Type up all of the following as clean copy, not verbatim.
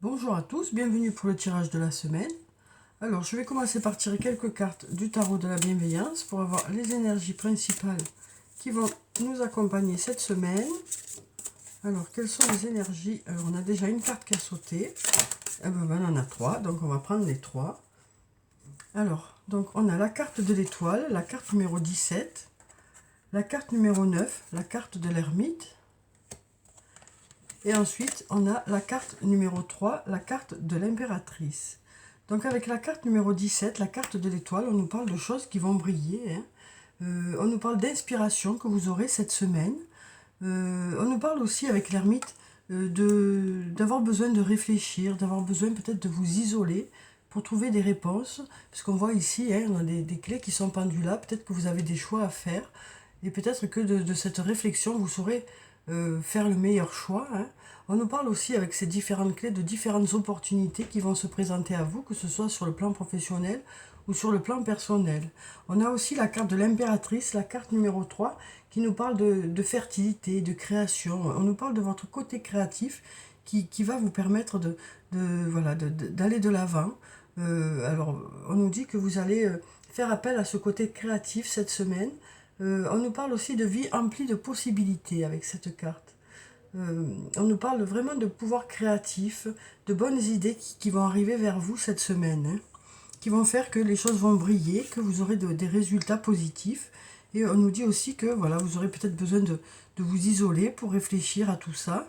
Bonjour à tous, bienvenue pour le tirage de la semaine. Alors, je vais commencer par tirer quelques cartes du tarot de la bienveillance pour avoir les énergies principales qui vont nous accompagner cette semaine. Alors, quelles sont les énergies? Alors, on a déjà une carte qui a sauté. On en a trois, donc on va prendre les trois. Alors, donc on a la carte de l'étoile, la carte numéro 17, la carte numéro 9, la carte de l'ermite. Et ensuite, on a la carte numéro 3, la carte de l'impératrice. Donc avec la carte numéro 17, la carte de l'étoile, on nous parle de choses qui vont briller. On nous parle d'inspiration que vous aurez cette semaine. On nous parle aussi avec l'ermite d'avoir besoin de réfléchir, d'avoir besoin peut-être de vous isoler pour trouver des réponses. Parce qu'on voit ici, on a des clés qui sont pendues là. Peut-être que vous avez des choix à faire. Et peut-être que de cette réflexion, vous saurez faire le meilleur choix. On nous parle aussi avec ces différentes clés de différentes opportunités qui vont se présenter à vous, que ce soit sur le plan professionnel ou sur le plan personnel. On a aussi la carte de l'impératrice, la carte numéro 3, qui nous parle de fertilité, de création. On nous parle de votre côté créatif qui va vous permettre d'aller de l'avant. Alors, on nous dit que vous allez faire appel à ce côté créatif cette semaine. On nous parle aussi de vie emplie de possibilités avec cette carte. On nous parle vraiment de pouvoir créatif, de bonnes idées qui vont arriver vers vous cette semaine, qui vont faire que les choses vont briller, que vous aurez des résultats positifs. Et on nous dit aussi que voilà, vous aurez peut-être besoin de vous isoler pour réfléchir à tout ça.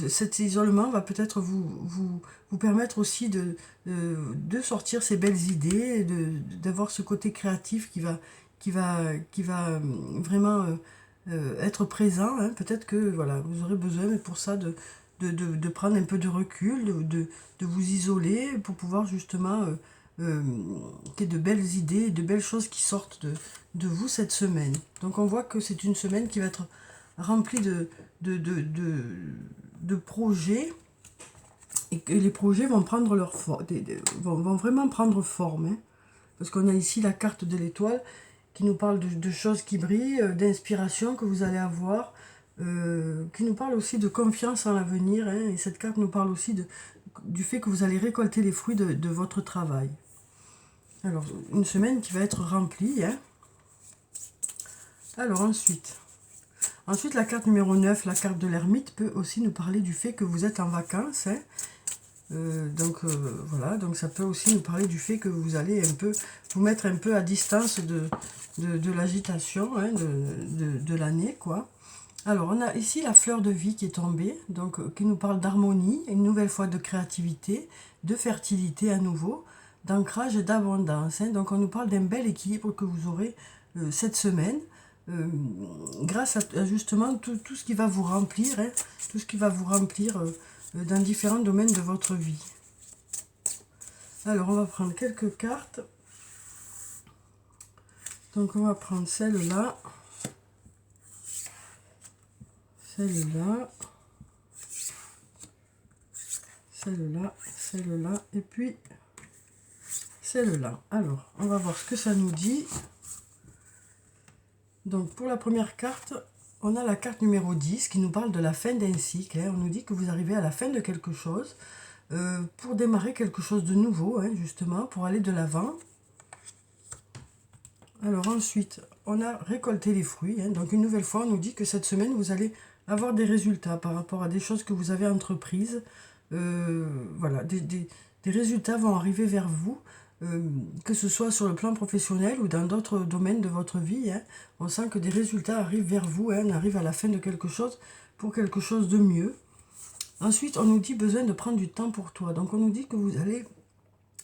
Cet isolement va peut-être vous permettre aussi de sortir ces belles idées, d'avoir ce côté créatif qui va vraiment être présent. Peut-être que voilà, vous aurez besoin mais pour ça de prendre un peu de recul, de vous isoler pour pouvoir justement qu'il y ait de belles idées, de belles choses qui sortent de vous cette semaine. Donc on voit que c'est une semaine qui va être remplie de projets et que les projets vont prendre leur forme, vont vraiment prendre forme. Parce qu'on a ici la carte de l'étoile qui nous parle de choses qui brillent, d'inspiration que vous allez avoir, qui nous parle aussi de confiance en l'avenir. Et cette carte nous parle aussi du fait que vous allez récolter les fruits de votre travail. Alors, une semaine qui va être remplie. Alors, ensuite, la carte numéro 9, la carte de l'ermite, peut aussi nous parler du fait que vous êtes en vacances. Voilà, donc ça peut aussi nous parler du fait que vous allez un peu vous mettre un peu à distance de l'agitation de l'année, quoi. Alors, on a ici la fleur de vie qui est tombée, donc qui nous parle d'harmonie, une nouvelle fois de créativité, de fertilité à nouveau, d'ancrage et d'abondance. Donc, on nous parle d'un bel équilibre que vous aurez cette semaine, grâce à justement tout ce qui va vous remplir, tout ce qui va vous remplir dans différents domaines de votre vie. Alors, on va prendre quelques cartes. Donc, on va prendre celle-là, celle-là, celle-là, celle-là, et puis celle-là. Alors, on va voir ce que ça nous dit. Donc, pour la première carte, on a la carte numéro 10 qui nous parle de la fin d'un cycle. On nous dit que vous arrivez à la fin de quelque chose pour démarrer quelque chose de nouveau, justement, pour aller de l'avant. Alors ensuite, on a récolté les fruits. Donc une nouvelle fois, on nous dit que cette semaine, vous allez avoir des résultats par rapport à des choses que vous avez entreprises. Voilà, des résultats vont arriver vers vous, que ce soit sur le plan professionnel ou dans d'autres domaines de votre vie. On sent que des résultats arrivent vers vous, on arrive à la fin de quelque chose pour quelque chose de mieux. Ensuite, on nous dit besoin de prendre du temps pour toi. Donc on nous dit que vous allez,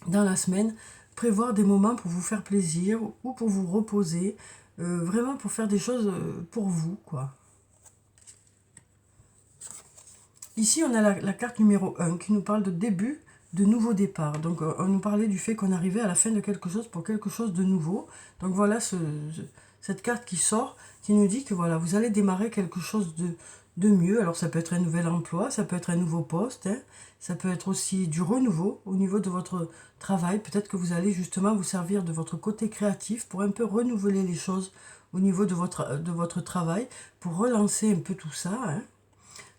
dans la semaine, prévoir des moments pour vous faire plaisir ou pour vous reposer, vraiment pour faire des choses pour vous, quoi. Ici, on a la carte numéro 1 qui nous parle de début, de nouveau départ. Donc, on nous parlait du fait qu'on arrivait à la fin de quelque chose pour quelque chose de nouveau. Donc, voilà cette carte qui sort, qui nous dit que voilà, vous allez démarrer quelque chose de mieux. Alors, ça peut être un nouvel emploi, ça peut être un nouveau poste, ça peut être aussi du renouveau au niveau de votre travail. Peut-être que vous allez justement vous servir de votre côté créatif pour un peu renouveler les choses au niveau de votre travail, pour relancer un peu tout ça.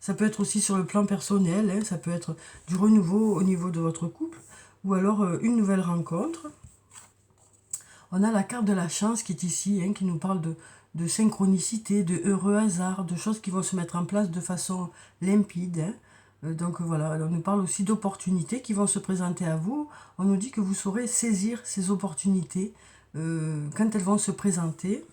Ça peut être aussi sur le plan personnel, hein, ça peut être du renouveau au niveau de votre couple, ou alors une nouvelle rencontre. On a la carte de la chance qui est ici, hein, qui nous parle de synchronicité, de heureux hasard, de choses qui vont se mettre en place de façon limpide. Hein. Donc voilà, on nous parle aussi d'opportunités qui vont se présenter à vous. On nous dit que vous saurez saisir ces opportunités quand elles vont se présenter.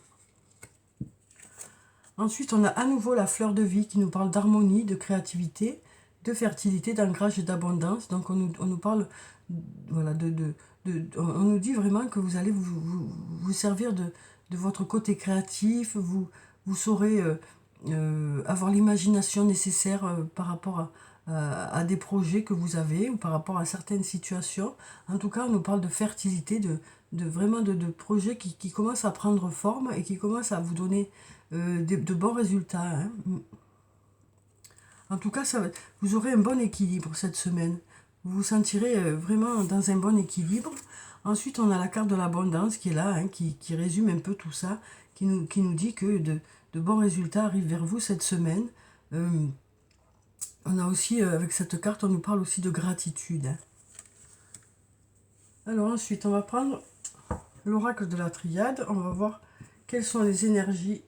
Ensuite, on a à nouveau la fleur de vie qui nous parle d'harmonie, de créativité, de fertilité, d'ancrage et d'abondance. Donc on nous parle, voilà, on nous dit vraiment que vous allez vous servir de votre côté créatif, vous saurez avoir l'imagination nécessaire par rapport à des projets que vous avez ou par rapport à certaines situations. En tout cas, on nous parle de fertilité, vraiment de projets qui commencent à prendre forme et qui commencent à vous donner de bons résultats. Hein. En tout cas, vous aurez un bon équilibre cette semaine. Vous vous sentirez vraiment dans un bon équilibre. Ensuite, on a la carte de l'abondance qui est là, hein, qui résume un peu tout ça, qui nous dit que de bons résultats arrivent vers vous cette semaine. On a aussi, avec cette carte, on nous parle aussi de gratitude. Hein. Alors ensuite, on va prendre l'oracle de la triade. On va voir quelles sont les énergies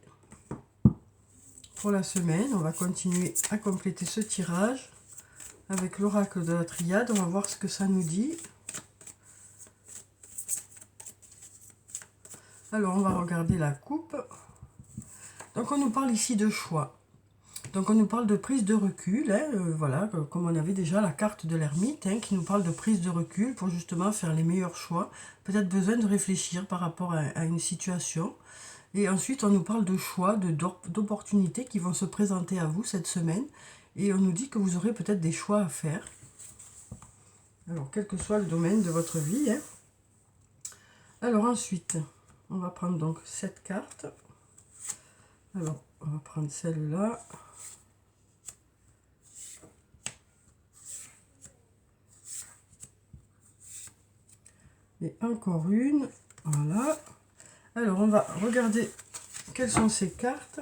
pour la semaine. On va continuer à compléter ce tirage avec l'oracle de la triade. On va voir ce que ça nous dit. Alors, on va regarder la coupe. Donc, on nous parle ici de choix. Donc, on nous parle de prise de recul. Hein, voilà, comme on avait déjà la carte de l'ermite, hein, qui nous parle de prise de recul pour justement faire les meilleurs choix. Peut-être besoin de réfléchir par rapport à une situation. Et ensuite, on nous parle de choix, d'opportunités qui vont se présenter à vous cette semaine. Et on nous dit que vous aurez peut-être des choix à faire. Alors, quel que soit le domaine de votre vie. Hein. Alors ensuite, on va prendre donc cette carte. Alors, on va prendre celle-là. Et encore une. Voilà. Alors, on va regarder quelles sont ces cartes.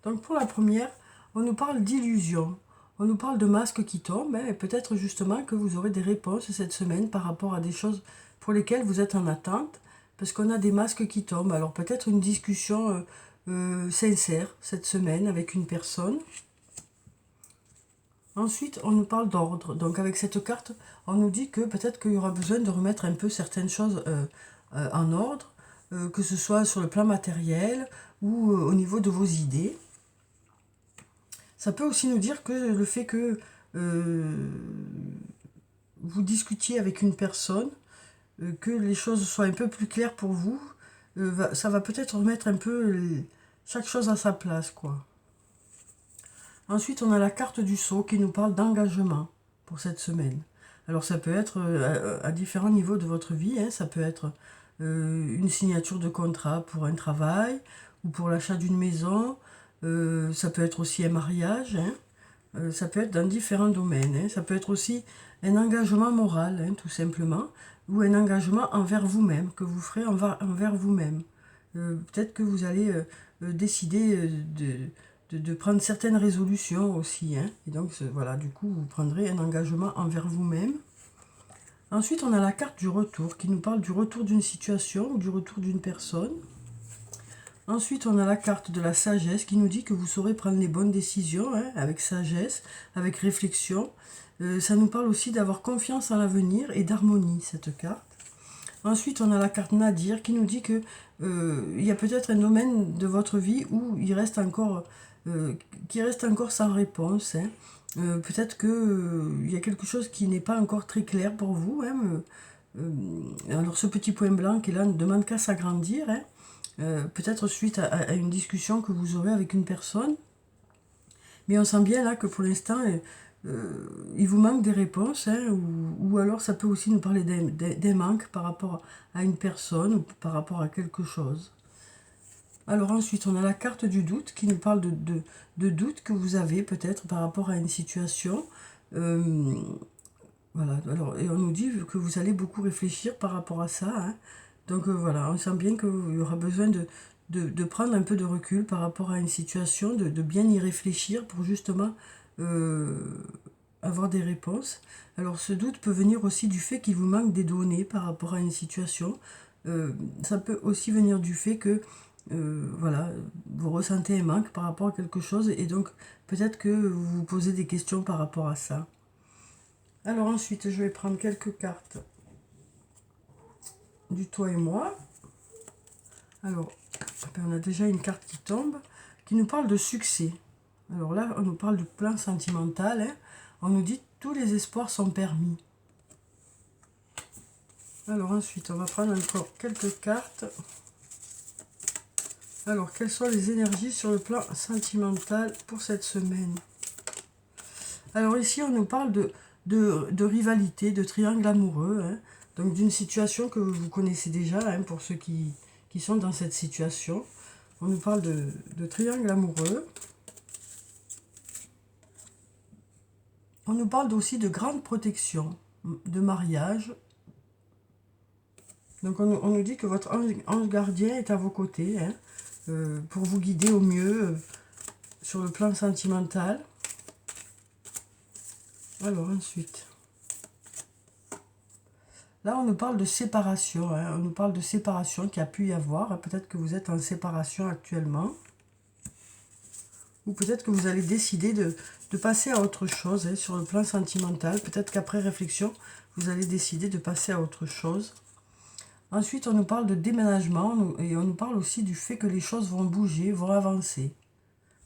Donc, pour la première, on nous parle d'illusion. On nous parle de masques qui tombent. Hein, et peut-être justement que vous aurez des réponses cette semaine par rapport à des choses pour lesquelles vous êtes en attente. Parce qu'on a des masques qui tombent. Alors, peut-être une discussion sincère cette semaine avec une personne. Ensuite, on nous parle d'ordre. Donc, avec cette carte, on nous dit que peut-être qu'il y aura besoin de remettre un peu certaines choses en ordre. Que ce soit sur le plan matériel ou au niveau de vos idées. Ça peut aussi nous dire que le fait que vous discutiez avec une personne, que les choses soient un peu plus claires pour vous, ça va peut-être remettre un peu chaque chose à sa place, quoi. Ensuite, on a la carte du sceau qui nous parle d'engagement pour cette semaine. Alors, ça peut être à différents niveaux de votre vie, hein, ça peut être une signature de contrat pour un travail ou pour l'achat d'une maison. Ça peut être aussi un mariage. Hein. Ça peut être dans différents domaines. Hein. Ça peut être aussi un engagement moral, hein, tout simplement, ou un engagement envers vous-même, que vous ferez envers vous-même. Peut-être que vous allez décider de prendre certaines résolutions aussi. Hein. Et donc, voilà, du coup, vous prendrez un engagement envers vous-même. Ensuite, on a la carte du retour qui nous parle du retour d'une situation ou du retour d'une personne. Ensuite, on a la carte de la sagesse qui nous dit que vous saurez prendre les bonnes décisions, hein, avec sagesse, avec réflexion. Ça nous parle aussi d'avoir confiance en l'avenir et d'harmonie, cette carte. Ensuite, on a la carte Nadir qui nous dit que il y a peut-être un domaine de votre vie où il reste encore, qui reste encore sans réponse. Hein. Peut-être qu'il y a quelque chose qui n'est pas encore très clair pour vous. Hein. Alors ce petit point blanc qui est là ne demande qu'à s'agrandir. Hein. Peut-être suite à une discussion que vous aurez avec une personne. Mais on sent bien là que pour l'instant, il vous manque des réponses. Hein, ou alors ça peut aussi nous parler des manques par rapport à une personne ou par rapport à quelque chose. Alors ensuite, on a la carte du doute qui nous parle de doute que vous avez peut-être par rapport à une situation. Voilà, alors, et on nous dit que vous allez beaucoup réfléchir par rapport à ça. Hein. Donc voilà, on sent bien qu'il y aura besoin de prendre un peu de recul par rapport à une situation, de bien y réfléchir pour justement avoir des réponses. Alors ce doute peut venir aussi du fait qu'il vous manque des données par rapport à une situation. Ça peut aussi venir du fait que voilà, vous ressentez un manque par rapport à quelque chose et donc peut-être que vous vous posez des questions par rapport à ça. Alors ensuite, je vais prendre quelques cartes du toi et moi. Alors, on a déjà une carte qui tombe, qui nous parle de succès. Alors là, on nous parle du plan sentimental. Hein. On nous dit tous les espoirs sont permis. Alors ensuite, on va prendre encore quelques cartes. Alors, quelles sont les énergies sur le plan sentimental pour cette semaine? Alors ici, on nous parle de rivalité, de triangle amoureux. Hein. Donc d'une situation que vous connaissez déjà, hein, pour ceux qui sont dans cette situation. On nous parle de triangle amoureux. On nous parle aussi de grande protection, de mariage. Donc on nous dit que votre ange gardien est à vos côtés, hein, pour vous guider au mieux sur le plan sentimental. Alors ensuite, là on nous parle de séparation, hein, on nous parle de séparation qu'il y a pu y avoir. Peut-être que vous êtes en séparation actuellement. Ou peut-être que vous allez décider de passer à autre chose, hein, sur le plan sentimental. Peut-être qu'après réflexion, vous allez décider de passer à autre chose. Ensuite, on nous parle de déménagement et on nous parle aussi du fait que les choses vont bouger, vont avancer.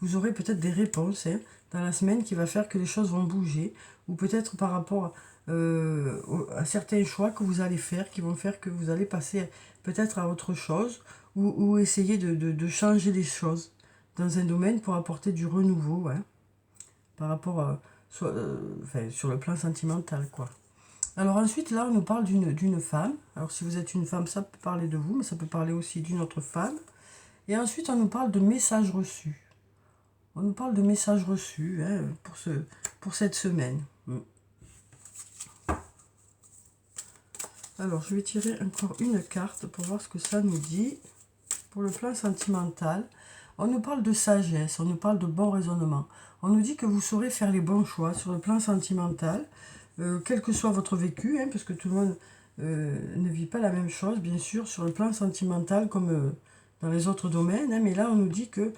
Vous aurez peut-être des réponses, hein, dans la semaine qui va faire que les choses vont bouger. Ou peut-être par rapport à certains choix que vous allez faire, qui vont faire que vous allez passer peut-être à autre chose. Ou essayer de changer les choses dans un domaine pour apporter du renouveau, hein, par rapport sur le plan sentimental, quoi. Alors ensuite, là, on nous parle d'une femme. Alors si vous êtes une femme, ça peut parler de vous, mais ça peut parler aussi d'une autre femme. Et ensuite, on nous parle de messages reçus. On nous parle de messages reçus, hein, pour cette semaine. Alors, je vais tirer encore une carte pour voir ce que ça nous dit. Pour le plan sentimental, on nous parle de sagesse, on nous parle de bon raisonnement. On nous dit que vous saurez faire les bons choix sur le plan sentimental, quel que soit votre vécu, hein, parce que tout le monde ne vit pas la même chose, bien sûr, sur le plan sentimental comme dans les autres domaines. Hein, mais là, on nous dit que,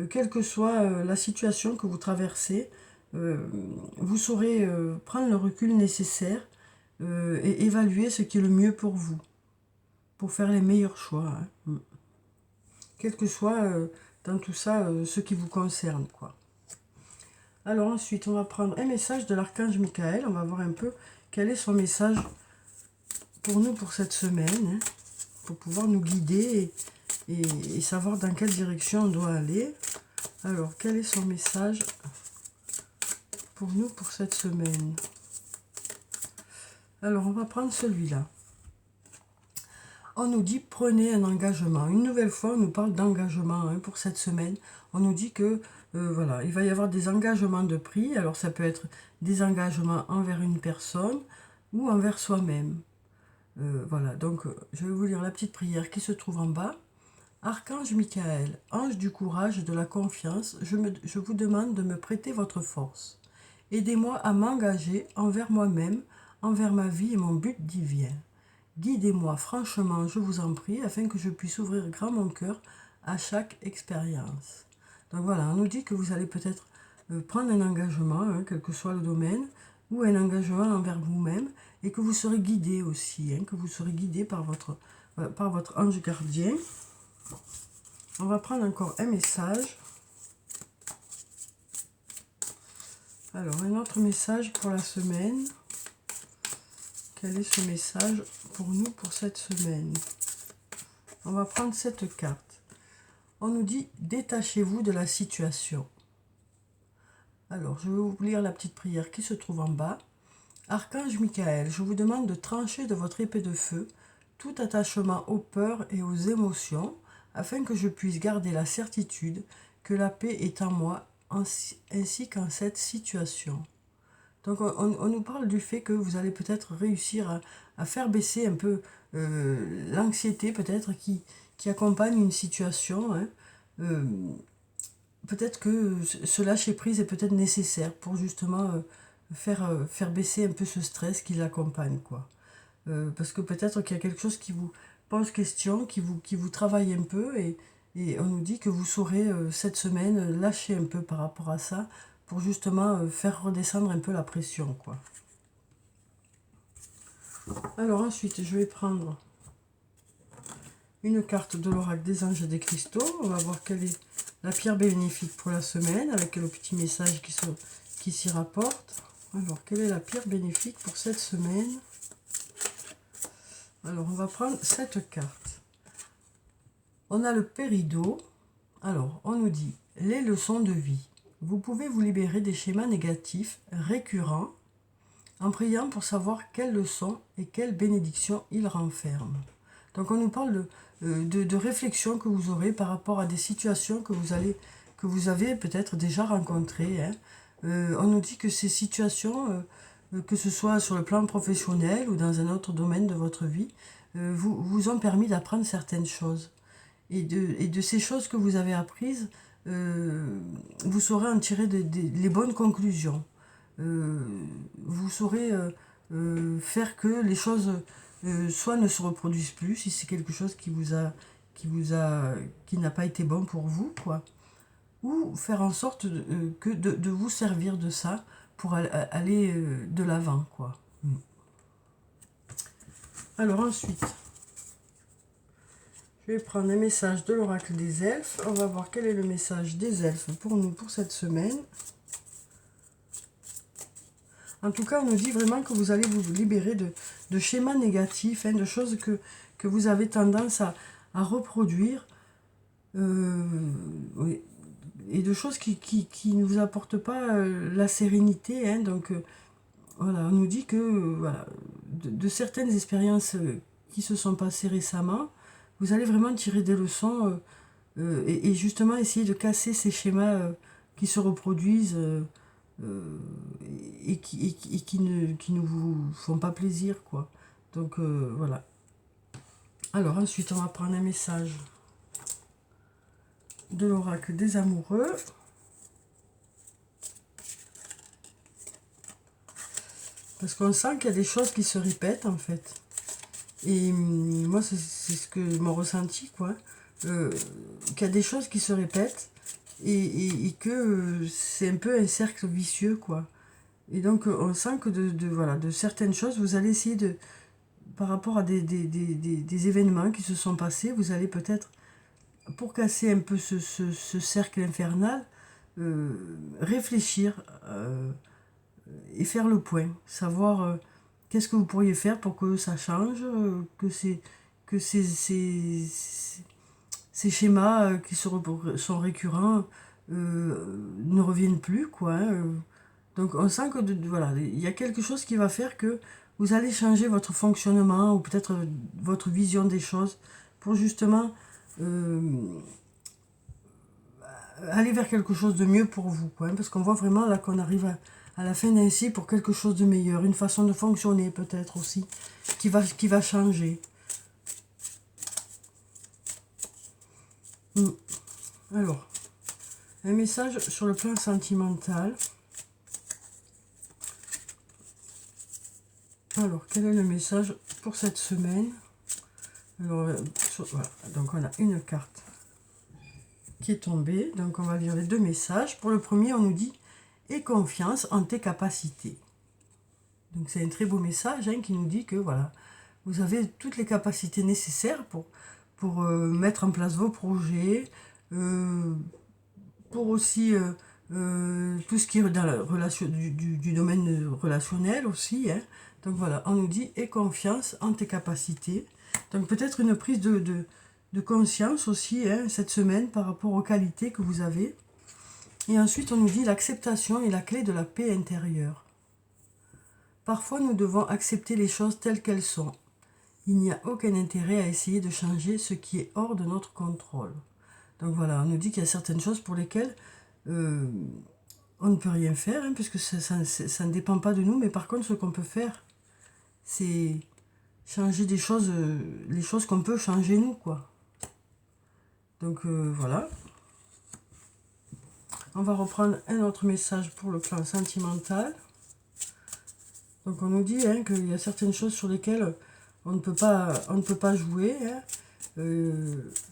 quelle que soit la situation que vous traversez, vous saurez prendre le recul nécessaire et évaluer ce qui est le mieux pour vous, pour faire les meilleurs choix. Hein. Quel que soit dans tout ça ce qui vous concerne, quoi. Alors ensuite, on va prendre un message de l'archange Michael. On va voir un peu quel est son message pour nous pour cette semaine, hein, pour pouvoir nous guider et savoir dans quelle direction on doit aller. Alors, quel est son message pour nous pour cette semaine? Alors, on va prendre celui-là. On nous dit prenez un engagement. Une nouvelle fois, on nous parle d'engagement, hein, pour cette semaine. On nous dit que voilà, il va y avoir des engagements de pris. Alors ça peut être des engagements envers une personne ou envers soi-même. Voilà, donc je vais vous lire la petite prière qui se trouve en bas. Archange Michael, ange du courage et de la confiance, je vous demande de me prêter votre force. Aidez-moi à m'engager envers moi-même, envers ma vie et mon but divin. Guidez-moi franchement, je vous en prie, afin que je puisse ouvrir grand mon cœur à chaque expérience. Donc voilà, on nous dit que vous allez peut-être prendre un engagement, hein, quel que soit le domaine, ou un engagement envers vous-même, et que vous serez guidé aussi, hein, que vous serez guidé par votre ange gardien. On va prendre encore un message. Alors, un autre message pour la semaine. Quel est ce message pour nous pour cette semaine? On va prendre cette carte. On nous dit détachez-vous de la situation. Alors, je vais vous lire la petite prière qui se trouve en bas. Archange Michael, je vous demande de trancher de votre épée de feu tout attachement aux peurs et aux émotions, afin que je puisse garder la certitude que la paix est en moi, ainsi qu'en cette situation. Donc on nous parle du fait que vous allez peut-être réussir à faire baisser un peu l'anxiété peut-être qui qui accompagne une situation. Hein. Peut-être que ce lâcher-prise est peut-être nécessaire pour justement faire baisser un peu ce stress qui l'accompagne, quoi. Parce que peut-être qu'il y a quelque chose qui vous pose question, qui vous travaille un peu, et on nous dit que vous saurez cette semaine lâcher un peu par rapport à ça, pour justement faire redescendre un peu la pression, quoi. Alors ensuite, je vais prendre une carte de l'oracle des anges et des cristaux. On va voir quelle est la pierre bénéfique pour la semaine, avec le petit message qui s'y rapporte. Alors, quelle est la pierre bénéfique pour cette semaine? Alors, on va prendre cette carte. On a le péridot. Alors, on nous dit les leçons de vie. Vous pouvez vous libérer des schémas négatifs récurrents en priant pour savoir quelles leçons et quelles bénédictions ils renferment. Donc, on nous parle de réflexion que vous aurez par rapport à des situations que vous avez peut-être déjà rencontrées. Hein. On nous dit que ces situations, que ce soit sur le plan professionnel ou dans un autre domaine de votre vie, vous ont permis d'apprendre certaines choses. Et de ces choses que vous avez apprises, vous saurez en tirer les bonnes conclusions. Vous saurez faire que les choses soit ne se reproduisent plus si c'est quelque chose qui n'a pas été bon pour vous, quoi. Ou faire en sorte de vous servir de ça pour aller de l'avant, quoi. Alors ensuite, je vais prendre un message de l'oracle des elfes. On va voir quel est le message des elfes pour nous pour cette semaine. En tout cas, on nous dit vraiment que vous allez vous libérer de schémas négatifs, hein, de choses que vous avez tendance à reproduire, oui, et de choses qui ne vous apportent pas la sérénité. Hein, donc, voilà, on nous dit que voilà, de certaines expériences qui se sont passées récemment, vous allez vraiment tirer des leçons et justement essayer de casser ces schémas qui se reproduisent et qui ne vous font pas plaisir, quoi. Donc voilà. Alors ensuite, on va prendre un message de l'oracle des amoureux. Parce qu'on sent qu'il y a des choses qui se répètent, en fait. Et moi, c'est ce que mon ressenti, quoi. Qu'il y a des choses qui se répètent et que c'est un peu un cercle vicieux, quoi. Et donc, on sent que voilà, de certaines choses, vous allez essayer de, par rapport à des événements qui se sont passés, vous allez peut-être, pour casser un peu ce cercle infernal, réfléchir et faire le point, savoir qu'est-ce que vous pourriez faire pour que ça change, que ces schémas qui sont récurrents ne reviennent plus, quoi. Hein. Donc on sent que voilà, il y a quelque chose qui va faire que vous allez changer votre fonctionnement ou peut-être votre vision des choses pour justement aller vers quelque chose de mieux pour vous, quoi. Hein, parce qu'on voit vraiment là qu'on arrive à la fin d'un cycle pour quelque chose de meilleur, une façon de fonctionner peut-être aussi, qui va changer. Alors, un message sur le plan sentimental. Alors, quel est le message pour cette semaine? Alors, voilà, donc on a une carte qui est tombée, donc on va lire les deux messages. Pour le premier, on nous dit « Aie confiance en tes capacités ». Donc c'est un très beau message hein, qui nous dit que voilà, vous avez toutes les capacités nécessaires pour mettre en place vos projets, pour aussi tout ce qui est dans la relation, du domaine relationnel aussi. Hein. Donc voilà, on nous dit « Aie confiance en tes capacités ». Donc peut-être une prise de conscience aussi hein, cette semaine par rapport aux qualités que vous avez. Et ensuite on nous dit « L'acceptation est la clé de la paix intérieure ». Parfois nous devons accepter les choses telles qu'elles sont. Il n'y a aucun intérêt à essayer de changer ce qui est hors de notre contrôle. Donc voilà, on nous dit qu'il y a certaines choses pour lesquelles on ne peut rien faire, hein, puisque ça ne dépend pas de nous, mais par contre ce qu'on peut faire, c'est changer des choses, les choses qu'on peut changer nous, quoi. Donc voilà. On va reprendre un autre message pour le plan sentimental. Donc on nous dit hein, qu'il y a certaines choses sur lesquelles on ne peut pas jouer. Hein.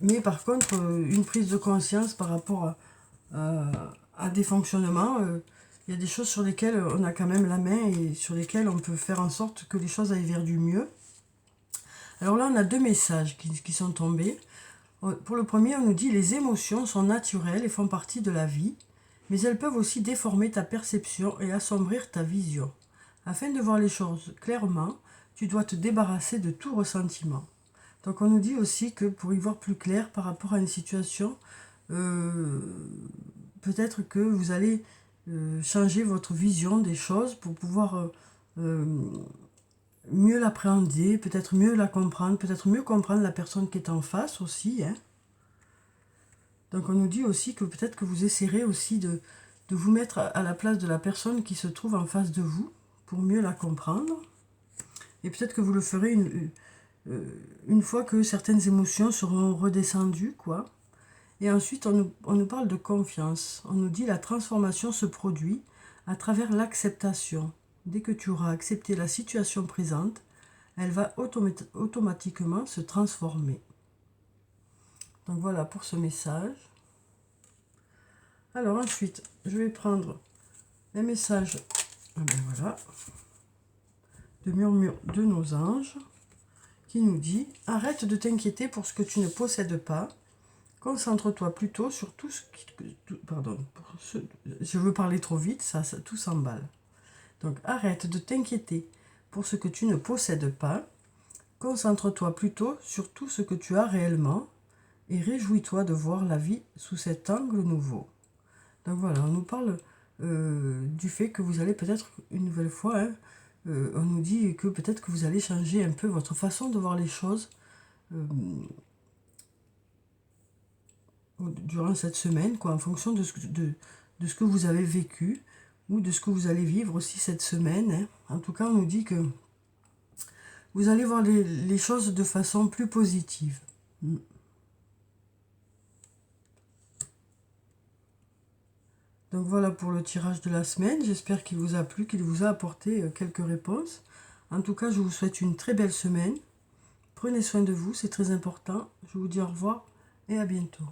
Mais par contre, une prise de conscience par rapport à des fonctionnements, il y a des choses sur lesquelles on a quand même la main et sur lesquelles on peut faire en sorte que les choses aillent vers du mieux. Alors là, on a deux messages qui sont tombés. Pour le premier, on nous dit « Les émotions sont naturelles et font partie de la vie, mais elles peuvent aussi déformer ta perception et assombrir ta vision. Afin de voir les choses clairement, tu dois te débarrasser de tout ressentiment. » Donc on nous dit aussi que pour y voir plus clair par rapport à une situation, peut-être que vous allez changer votre vision des choses pour pouvoir mieux l'appréhender, peut-être mieux la comprendre, peut-être mieux comprendre la personne qui est en face aussi. Hein. Donc on nous dit aussi que peut-être que vous essaierez aussi de vous mettre à la place de la personne qui se trouve en face de vous pour mieux la comprendre. Et peut-être que vous le ferez une fois que certaines émotions seront redescendues, quoi. Et ensuite, on nous parle de confiance. On nous dit la transformation se produit à travers l'acceptation. Dès que tu auras accepté la situation présente, elle va automatiquement se transformer. Donc voilà pour ce message. Alors ensuite, je vais prendre les messages voilà, de murmure de nos anges qui nous dit « Arrête de t'inquiéter pour ce que tu ne possèdes pas. Concentre-toi plutôt sur tout ce qui... » Pardon, je veux parler trop vite, ça tout s'emballe. Donc arrête de t'inquiéter pour ce que tu ne possèdes pas. Concentre-toi plutôt sur tout ce que tu as réellement et réjouis-toi de voir la vie sous cet angle nouveau. Donc voilà, on nous parle du fait que vous allez peut-être une nouvelle fois, hein, on nous dit que peut-être que vous allez changer un peu votre façon de voir les choses durant cette semaine, quoi, en fonction de ce que vous avez vécu ou de ce que vous allez vivre aussi cette semaine. Hein. En tout cas, on nous dit que vous allez voir les choses de façon plus positive. Donc voilà pour le tirage de la semaine. J'espère qu'il vous a plu, qu'il vous a apporté quelques réponses. En tout cas, je vous souhaite une très belle semaine. Prenez soin de vous, c'est très important. Je vous dis au revoir et à bientôt.